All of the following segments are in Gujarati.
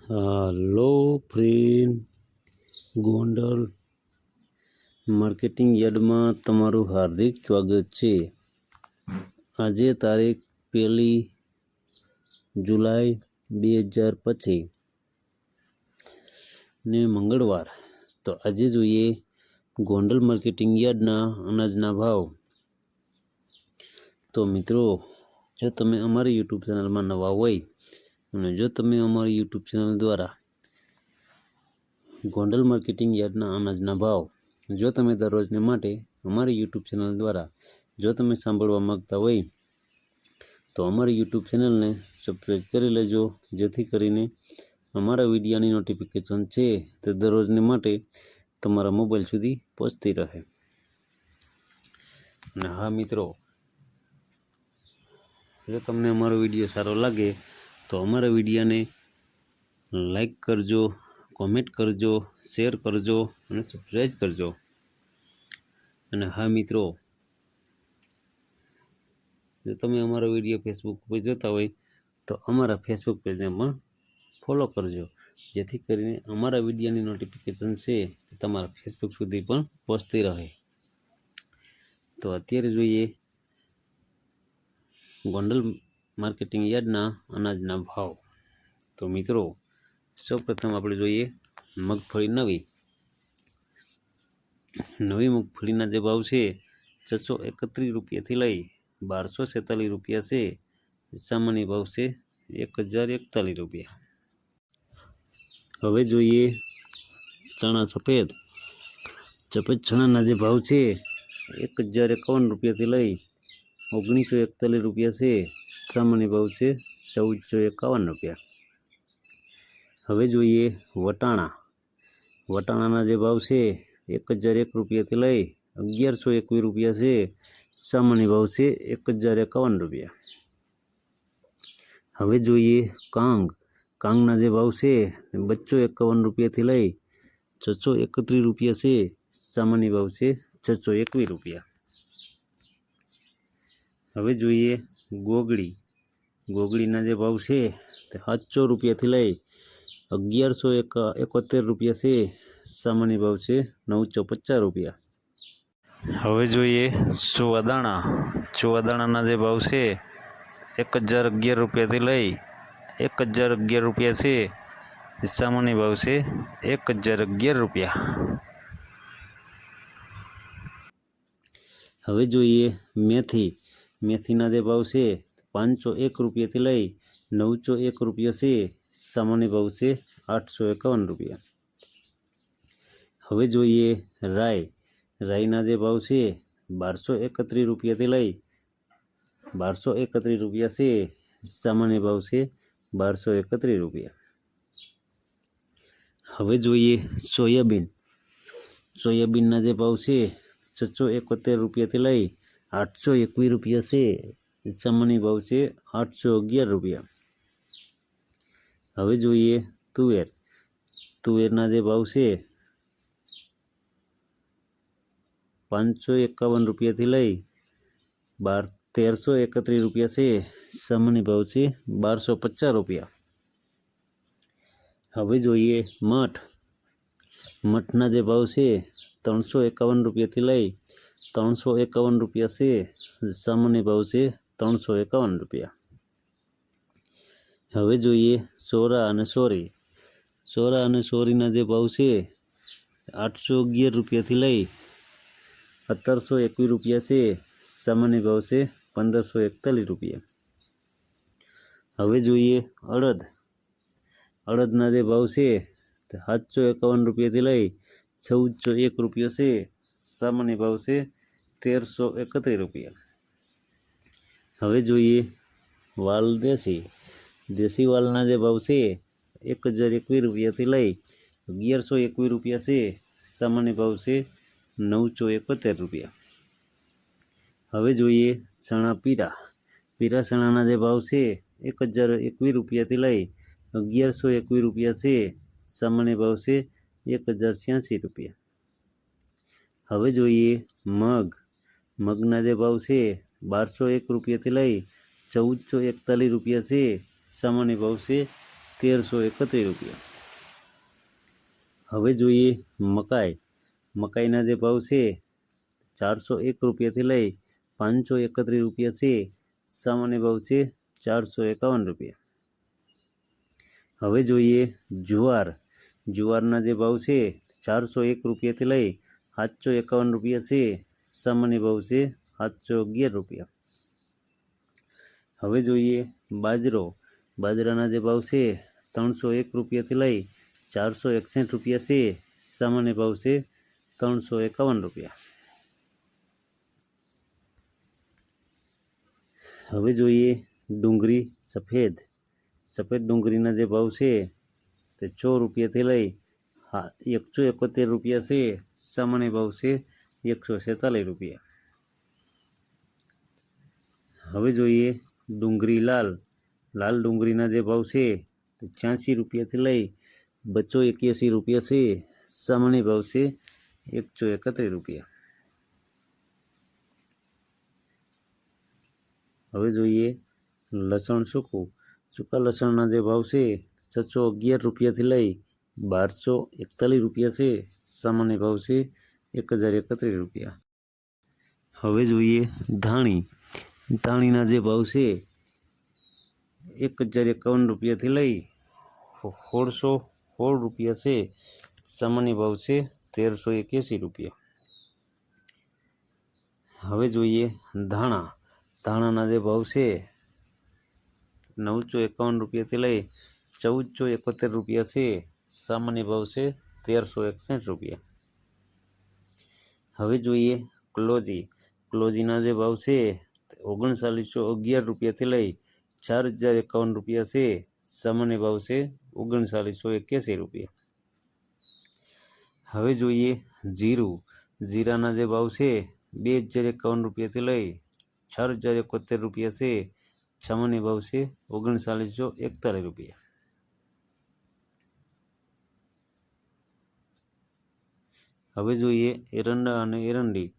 Hello friend, Gondal marketing yard में तमारू हार्दिक स्वागत है। आज तारीख 1 जुलाई 2025 ने मंगलवार। तो आज જોઈએ गोंडल मार्केटिंग यार्डना अनाजना भाव। तो मित्रों, जो तमे अमारी यूट्यूब चेनल में नवा होय અને જો તમે અમારી યુટ્યુબ ચેનલ દ્વારા ગોંડલ માર્કેટિંગ યાર્ડના અનાજના ભાવ જો તમે દરરોજને માટે અમારી યુટ્યુબ ચેનલ દ્વારા જો તમે સાંભળવા માગતા હોય તો અમારી યુટ્યુબ ચેનલને સબસ્ક્રાઈબ કરી લેજો, જેથી કરીને અમારા વિડીયોની નોટિફિકેશન છે તે દરરોજને માટે તમારા મોબાઈલ સુધી પહોંચતી રહે। અને હા મિત્રો, જો તમને અમારો વિડીયો સારો લાગે तो अमरा विडियो ने लाइक करजो, कॉमेंट करजो, शेर करजो और सब्सक्राइब करजो। अने हाँ मित्रों, जो तमे अमरा विडियो फेसबुक पर जोता हो तो अमरा फेसबुक पेज ने पण फॉलो करजो, जेथी करीने अमरा विडियो की नोटिफिकेशन से तमारा फेसबुक सुधी पण पहोंचती रहे। तो अत्यारे जोईए गोंडल मार्केटिंग यार्डना अनाजना भाव। तो मित्रों, सौ प्रथम आपणे जोईए मगफળી नवी मगफळीना जे भाव छे 631 रुपया थी लई 1246 रुपया से सामान्य भाव से 1041 रुपया। हवे जोईए चना सफेद चना जे भाव छे 1051 रुपया थी लई 1941 रुपया से सामान्य भाव से 1451 रुपया। हवे जोईए वटाणा जे भाव से 1001 रुपया थी लई 1121 रुपया से सामान्य भाव से 1051 रुपया। हवे जोईए कांगना जे भाव से 251 रुपया थी लई 631 रुपया से सामान्य भाव से 621 रुपया। हवे जोईए गोगड़ी जे भाव से 700 रुपया थी लई 1171 रुपया से सामान्य भाव से 950 रुपया। हवे जोईए चुवादाणा जे भाव से 1011 रुपया थी लई 1011 रुपया से सामान्य भाव से 1011 रुपया। हवे जोईए मेथीना जे भाव से 501 रुपया थी लई 901 रुपया से सामान्य भाव से 851 रुपया। हवे जोईए राईना जे भाव से 1231 रुपया थी लई 1231 रुपया से सामान्य भाव से 1231 रुपया। हवे जोईए सोयाबीन जे भाव से 671 रुपया थी लई 821 रुपया से सामान्य भाव से 811 रुपया। हवे जोईए तुवेरना जे भाव से 551 रुपया थी लई 1331 रुपया से सामान्य भाव से 1250 रुपया। हवे जोईए मठना जे भाव से 351 रुपया थी लई 351 रुपया से सामान्य भाव से 351 रुपया। हवे जोईए सोरा अने सोरीना जे भाव से 811 रुपया थी लई 1721 रुपया से सामान्य भाव से 1541 रुपया। हवे जोईए अड़दना जे भाव से 751 रुपया थी लई 1401 रुपया से सामान्य भाव से 1331 रुपया। हवे जोईए वाल देसी वालना जे भाव से 1021 रुपया थी लई 1121 रुपया से सामान्य भाव से 971 रुपया। हवे जोईए चना पीरा चनाना जे भाव से 1021 रुपया थी लई 1121 रुपया से सामान्य भाव से 1086 रुपया। हवे जोईए मगना जे भाव से 1201 रुपया थी लई 1441 रुपया से सामान्य भाव से ₹1331. હવે જોઈએ મકાઈ. મકાઈના જે ભાવ છે ₹401 લઈ ₹531 છે. સામાન્ય ભાવ છે ₹451. હવે જોઈએ જુવાર. જુવારના જે ભાવ છે ₹401 લઈ ₹751 છે. સામાન્ય ભાવ છે ₹711. હવે જોઈએ બાજરો. બાજરાના જે ભાવ છે ₹301 લઈ ₹461 છે. સામાન્ય ભાવ છે ₹351. હવે જોઈએ ડુંગળી સફેદ. સફેદ ડુંગળીના જે ભાવ છે તે ₹100 લઈ ₹171 છે. સામાન્ય ભાવ છે ₹146. હવે જોઈએ ડુંગળી લાલ. લાલ ડુંગળીના જે ભાવ છે તે ₹86 લઈ ₹281 છે. સામાન્ય ભાવ છે ₹131. હવે જોઈએ લસણ સૂકું. સૂકા લસણના જે ભાવ છે ₹611 લઈ ₹1241 છે. સામાન્ય ભાવ છે ₹1031. હવે જોઈએ ધાણી. ધાણીના જે ભાવ છે ₹1051 લઈ ₹1616 છે. સામાન્ય ભાવ છે ₹1381. હવે જોઈએ ધાણા. ધાણાના જે ભાવ છે ₹951 લઈ ₹1471 છે. સામાન્ય ભાવ છે ₹1361. હવે જોઈએ ક્લોજી. ક્લોજીના જે ભાવ છે ₹3911 લઈ ₹4051 છે. સામાન્ય ભાવ છે ₹3981. હવે જોઈએ જીરું. જીરાના જે ભાવ છે ₹2051 લઈ ₹4071 છે. સામાન્ય ભાવ છે ₹3941. હવે જોઈએ એરંડા અને એરંડી.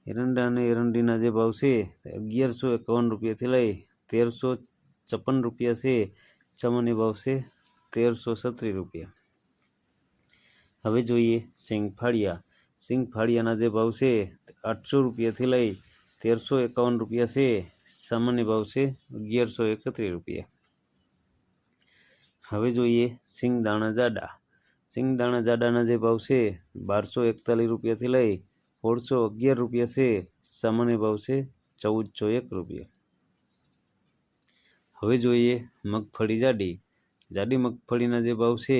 એરંડા અને એરંડીના જે ભાવ છે ₹1151 લઈ ₹1356 છે. સામાન્ય ભાવ છે ₹1337. હવે જોઈએ સિંગફાળિયા. સિંગફાળિયાના જે ભાવ છે ₹800 લઈ ₹1351 છે. સામાન્ય ભાવ છે ₹1131. હવે જોઈએ સિંગદાણા જાડા. સિંગદાણા જાડાના જે ભાવ છે ₹1241 લઈ ₹1611 છે. સામાન્ય ભાવ છે ₹1401. હવે જોઈએ મગફળી જાડી. જાડી મગફળીના જે ભાવ છે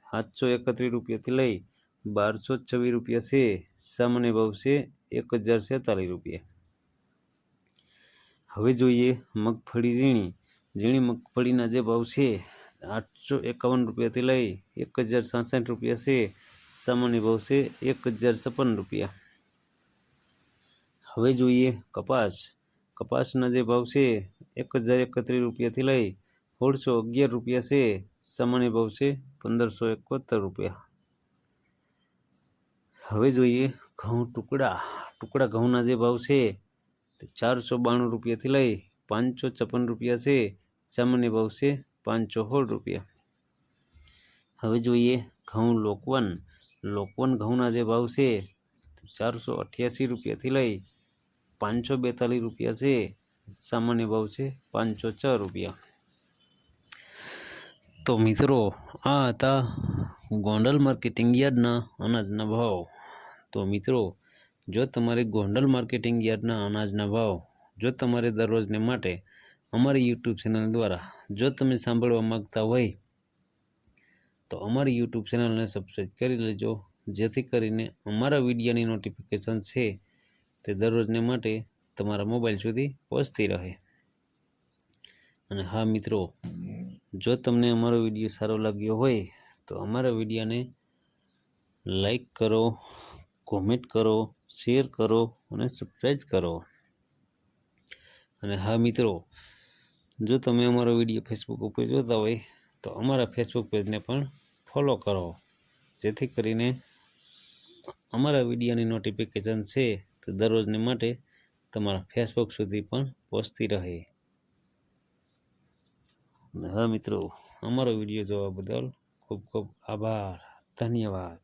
₹731 લઈ ₹1226 છે. સામાન્ય ભાવ છે ₹1046. હવે જોઈએ મગફળી ઝીણી. ઝીણી મગફળીના જે ભાવ છે ₹851 લઈ ₹1066 છે. સામાન્ય ભાવ છે ₹1056. હવે જોઈએ કપાસ. કપાસના જે ભાવ છે ₹1031 લઈ ₹1611 છે. સામાન્ય ભાવ છે ₹1571. હવે જોઈએ ઘઉં ટુકડા. ટુકડા ઘઉંના જે ભાવ છે ₹492 લઈ ₹556 છે. સામાન્ય ભાવ છે ₹516. હવે જોઈએ ઘઉં લોકવન. લોકવન ઘઉંના જે ભાવ છે ₹488 લઈ ₹542 છે. સામાન્ય ભાવ છે ₹506. તો મિત્રો આ હતા ગોંડલ માર્કેટિંગ યાર્ડના અનાજના ભાવ. તો મિત્રો જો તમારે ગોંડલ માર્કેટિંગ યાર્ડના અનાજના ભાવ જો તમારે દરરોજને માટે અમારી યુટ્યુબ ચેનલ દ્વારા જો તમે સાંભળવા માગતા હોય તો અમારી યુટ્યુબ ચેનલને સબસ્ક્રાઈબ કરી લેજો, જેથી કરીને અમારા વિડીયોની નોટિફિકેશન છે તે દરરોજને માટે તમારા મોબાઈલ સુધી પહોંચતી રહે. અને હા મિત્રો, જો તમને અમારો વિડીયો સારો લાગ્યો હોય તો અમારા વિડીયોને લાઈક કરો, કોમેન્ટ કરો, શેર કરો અને સબસ્ક્રાઈબ કરો. અને હા મિત્રો, જો તમે અમારો વિડીયો ફેસબુક ઉપર જોતા હોય તો અમારા ફેસબુક પેજને પણ ફોલો કરો, જેથી કરીને અમારા વિડીયોની નોટિફિકેશન છે તે દરરોજને માટે તમારા ફેસબુક સુધી પણ પહોંચતી રહે. અને હા મિત્રો, અમારો વિડીયો જોવા બદલ ખૂબ ખૂબ આભાર, ધન્યવાદ.